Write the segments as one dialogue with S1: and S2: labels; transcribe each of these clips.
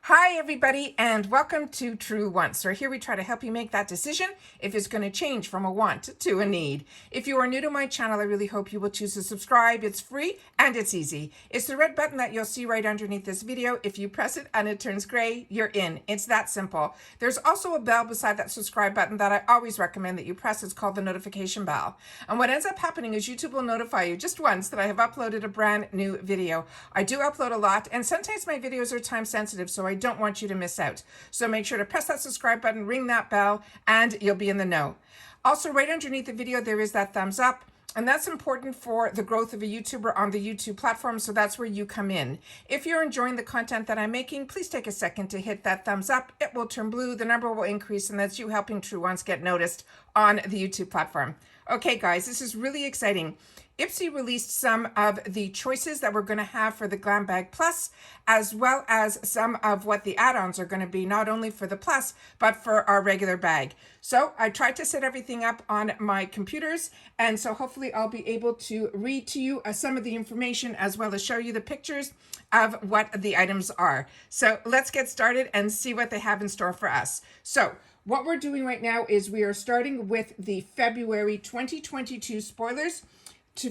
S1: Hi everybody and welcome to True Wants. So here we try to help you make that decision if it's going to change from a want to a need. If you are new to my channel, I really hope you will choose to subscribe. It's free and it's easy. It's the red button that you'll see right underneath this video. If you press it and it turns gray, you're in. It's that simple. There's also a bell beside that subscribe button that I always recommend that you press. It's called the notification bell. And what ends up happening is YouTube will notify you just once that I have uploaded a brand new video. I do upload a lot and sometimes my videos are time sensitive, so I don't want you to miss out. So make sure to press that subscribe button, ring that bell, and you'll be in the know. Also, right underneath the video, there is that thumbs up. And that's important for the growth of a YouTuber on the YouTube platform, so that's where you come in. If you're enjoying the content that I'm making, please take a second to hit that thumbs up. It will turn blue, the number will increase, and that's you helping True Ones get noticed on the YouTube platform. Okay, guys, this is really exciting. IPSY released some of the choices that we're going to have for the Glam Bag Plus, as well as some of what the add-ons are going to be, not only for the Plus, but for our regular bag. So I tried to set everything up on my computers, and so hopefully I'll be able to read to you some of the information as well as show you the pictures of what the items are. So let's get started and see what they have in store for us. So what we're doing right now is we are starting with the February 2022 spoilers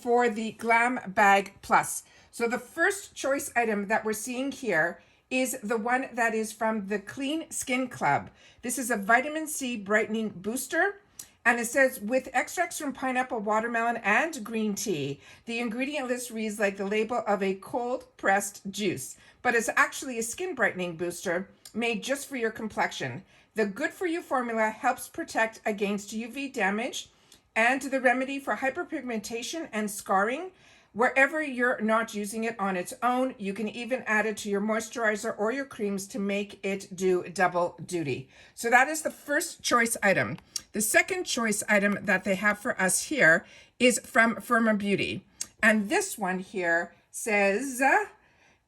S1: for the Glam Bag Plus. So the first choice item that we're seeing here is the one that is from the Clean Skin Club. This is a vitamin C brightening booster, and it says with extracts from pineapple, watermelon, and green tea. The ingredient list reads like the label of a cold pressed juice, but it's actually a skin brightening booster made just for your complexion. The Good For You formula helps protect against UV damage and the remedy for hyperpigmentation and scarring. Wherever you're not using it on its own, you can even add it to your moisturizer or your creams to make it do double duty. So that is the first choice item. The second choice item that they have for us here is from Firma Beauty. And this one here says,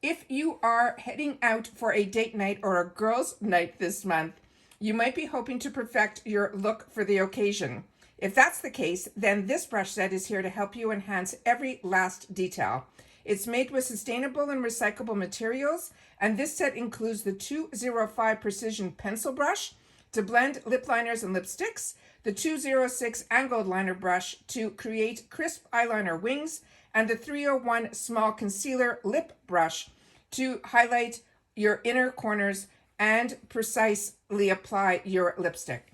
S1: if you are heading out for a date night or a girls' night this month, you might be hoping to perfect your look for the occasion. If that's the case, then this brush set is here to help you enhance every last detail. It's made with sustainable and recyclable materials, and this set includes the 205 Precision Pencil Brush to blend lip liners and lipsticks, the 206 Angled Liner Brush to create crisp eyeliner wings, and the 301 Small Concealer Lip Brush to highlight your inner corners and precisely apply your lipstick.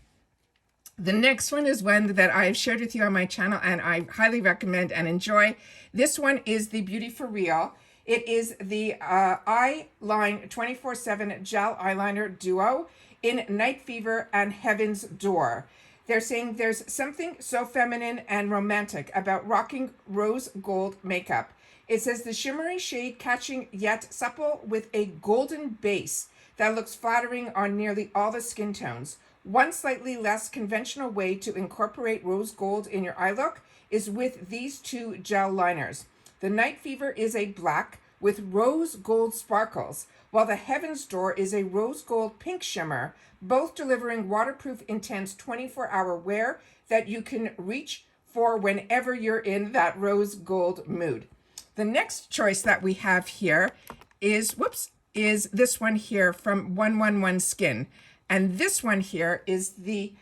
S1: The next one is one that I've shared with you on my channel and I highly recommend and enjoy. This one is the Beauty For Real. It is the Eyeline 24/7 Gel Eyeliner Duo in Night Fever and Heaven's Door. They're saying there's something so feminine and romantic about rocking rose gold makeup. It says the shimmery shade catching yet supple with a golden base that looks flattering on nearly all the skin tones. One slightly less conventional way to incorporate rose gold in your eye look is with these two gel liners. The Night Fever is a black with rose gold sparkles, while the Heaven's Door is a rose gold pink shimmer, both delivering waterproof, intense 24-hour wear that you can reach for whenever you're in that rose gold mood. The next choice that we have here is this one here from 111 Skin. And this one here is the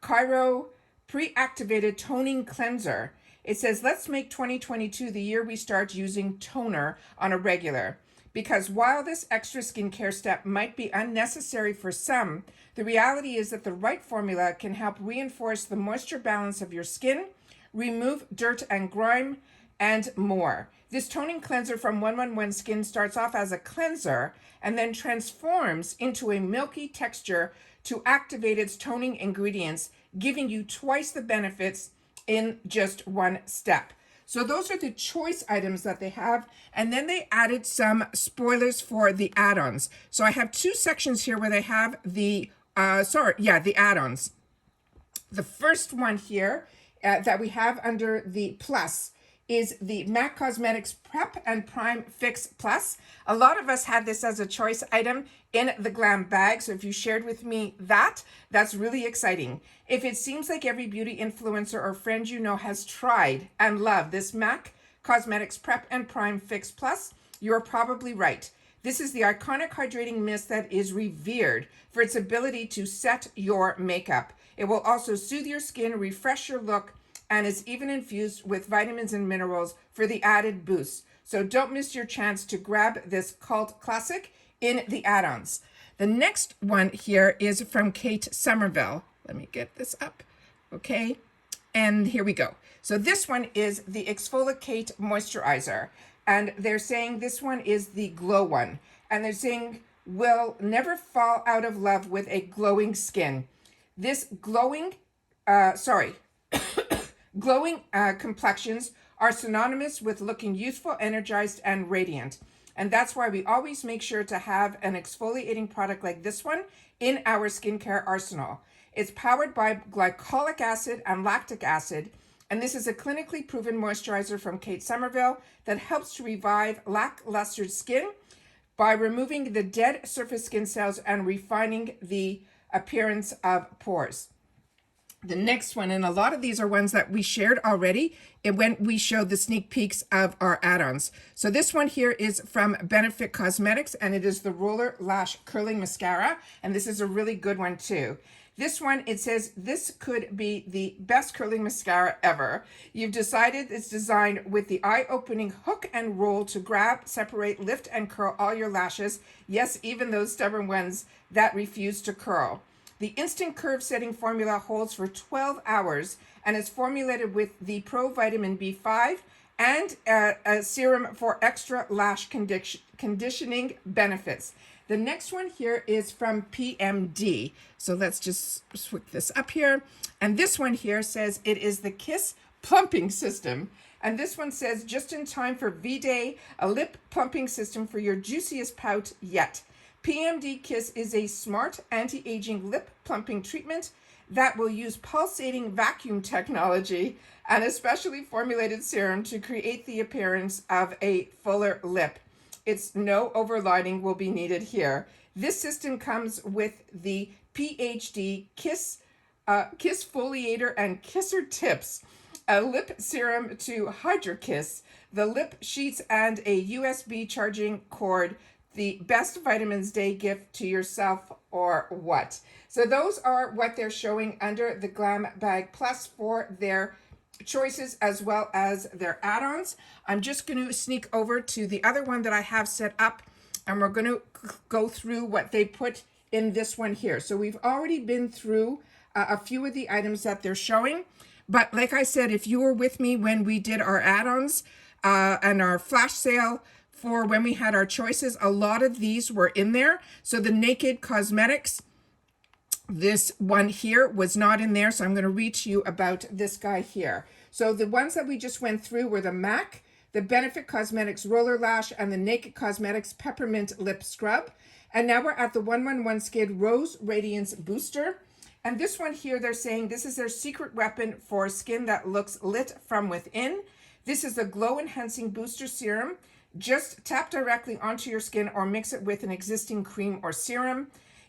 S1: Cairo Pre-Activated Toning Cleanser. It says, let's make 2022 the year we start using toner on a regular. Because while this extra skincare step might be unnecessary for some, the reality is that the right formula can help reinforce the moisture balance of your skin, remove dirt and grime, and more. This toning cleanser from 111 Skin starts off as a cleanser and then transforms into a milky texture to activate its toning ingredients, giving you twice the benefits in just one step. So those are the choice items that they have. And then they added some spoilers for the add-ons. So I have two sections here where they have the add-ons. The first one here that we have under the plus is the MAC Cosmetics Prep and Prime Fix Plus. A lot of us had this as a choice item in the Glam bag, so if you shared with me that, that's really exciting. If it seems like every beauty influencer or friend you know has tried and loved this MAC Cosmetics Prep and Prime Fix Plus, you're probably right. This is the iconic hydrating mist that is revered for its ability to set your makeup. It will also soothe your skin, refresh your look, and is even infused with vitamins and minerals for the added boost. So don't miss your chance to grab this cult classic in the add-ons. The next one here is from Kate Somerville. Let me get this up. Okay, and here we go. So this one is the Exfoliate Moisturizer, and they're saying this one is the glow one, and they're saying will never fall out of love with a glowing skin. This glowing complexions are synonymous with looking youthful, energized, and radiant. And that's why we always make sure to have an exfoliating product like this one in our skincare arsenal. It's powered by glycolic acid and lactic acid, and this is a clinically proven moisturizer from Kate Somerville that helps to revive lackluster skin by removing the dead surface skin cells and refining the appearance of pores. The next one, and a lot of these are ones that we shared already when we showed the sneak peeks of our add-ons. So this one here is from Benefit Cosmetics, and it is the Roller Lash Curling Mascara, and this is a really good one too. This one, it says, this could be the best curling mascara ever. You've decided it's designed with the eye-opening hook and roll to grab, separate, lift, and curl all your lashes. Yes, even those stubborn ones that refuse to curl. The instant curve setting formula holds for 12 hours and is formulated with the Pro Vitamin B5 and a serum for extra lash conditioning benefits. The next one here is from PMD. So let's just switch this up here. And this one here says it is the Kiss Plumping System. And this one says just in time for V-Day, a lip plumping system for your juiciest pout yet. PMD Kiss is a smart anti-aging lip plumping treatment that will use pulsating vacuum technology and a specially formulated serum to create the appearance of a fuller lip. It's no overlining will be needed here. This system comes with the PhD Kiss Foliator and Kisser Tips, a lip serum to Hydra Kiss, the lip sheets, and a USB charging cord. The best Vitamins Day gift to yourself or what? So those are what they're showing under the Glam Bag Plus for their choices as well as their add-ons. I'm just going to sneak over to the other one that I have set up, and we're going to go through what they put in this one here. So we've already been through a few of the items that they're showing, but like I said, if you were with me when we did our add-ons and our flash sale for when we had our choices, a lot of these were in there. So the Naked Cosmetics, this one here was not in there, so I'm going to read to you about this guy here. So the ones that we just went through were the MAC, the Benefit Cosmetics Roller Lash, and the Naked Cosmetics Peppermint Lip Scrub. And now we're at the 111 Skid Rose Radiance Booster. And this one here, they're saying this is their secret weapon for skin that looks lit from within. This is the Glow Enhancing Booster Serum. Just tap directly onto your skin or mix it with an existing cream or serum.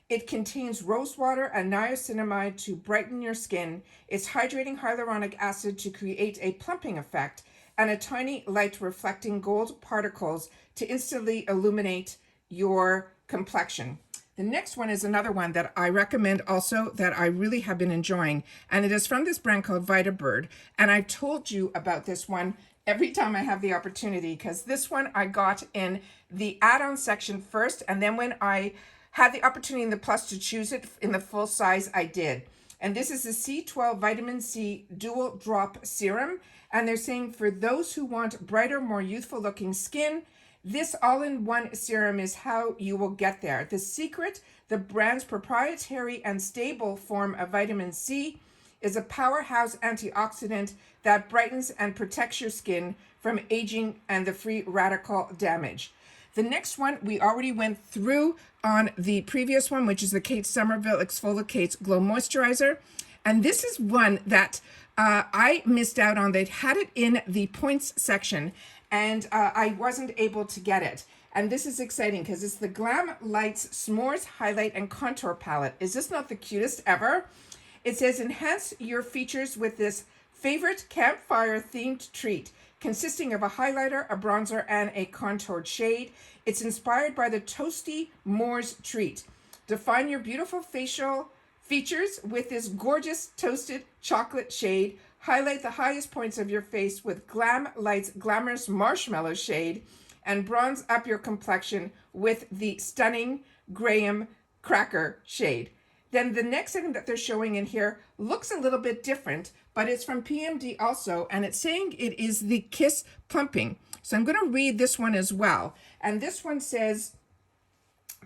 S1: It contains rose water and niacinamide to brighten your skin. It's hydrating hyaluronic acid to create a plumping effect, and a tiny light reflecting gold particles to instantly illuminate your complexion. The next one is another one that I recommend also that I really have been enjoying, and it is from this brand called Vitabird. And I've told you about this one every time I have the opportunity, because this one I got in the add-on section first, and then when I had the opportunity in the Plus to choose it in the full size, I did. And this is the C12 Vitamin C Dual Drop Serum, and they're saying for those who want brighter, more youthful looking skin, this all-in-one serum is how you will get there. The secret, the brand's proprietary and stable form of vitamin C, is a powerhouse antioxidant that brightens and protects your skin from aging and the free radical damage. The next one we already went through on the previous one, which is the Kate Somerville Exfoliate Glow Moisturizer. And this is one that I missed out on. They had it in the points section, and I wasn't able to get it. And this is exciting because it's the Glam Lights S'mores Highlight and Contour Palette. Is this not the cutest ever? It says, enhance your features with this favorite campfire themed treat consisting of a highlighter, a bronzer, and a contoured shade. It's inspired by the Toasty Moore's Treat. Define your beautiful facial features with this gorgeous toasted chocolate shade. Highlight the highest points of your face with Glam Light's Glamorous Marshmallow shade, and bronze up your complexion with the stunning Graham Cracker shade. Then the next thing that they're showing in here looks a little bit different, but it's from PMD also, and it's saying it is the Kiss Plumping. So I'm going to read this one as well. And this one says,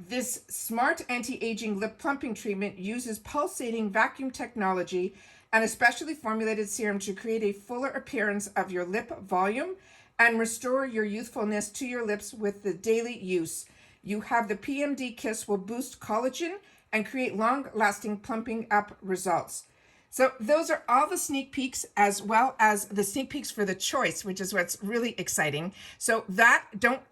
S1: this smart anti-aging lip plumping treatment uses pulsating vacuum technology and a specially formulated serum to create a fuller appearance of your lip volume and restore your youthfulness to your lips with the daily use. You have the PMD Kiss will boost collagen and create long-lasting plumping up results. So those are all the sneak peeks, as well as the sneak peeks for the choice, which is what's really exciting. So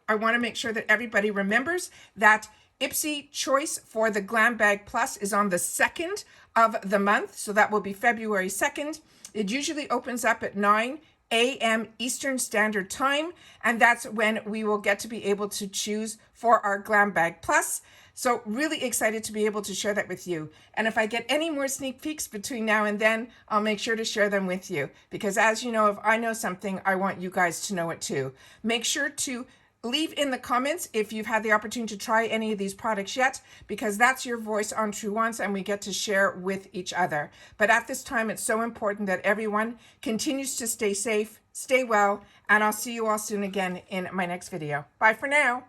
S1: I want to make sure that everybody remembers that IPSY choice for the Glam Bag Plus is on the 2nd of the month. So that will be February 2nd. It usually opens up at 9 a.m. Eastern Standard Time, and that's when we will get to be able to choose for our Glam Bag Plus. So really excited to be able to share that with you. And if I get any more sneak peeks between now and then, I'll make sure to share them with you. Because as you know, if I know something, I want you guys to know it too. Make sure to leave in the comments if you've had the opportunity to try any of these products yet, because that's your voice on True Wants and we get to share with each other. But at this time, it's so important that everyone continues to stay safe, stay well, and I'll see you all soon again in my next video. Bye for now.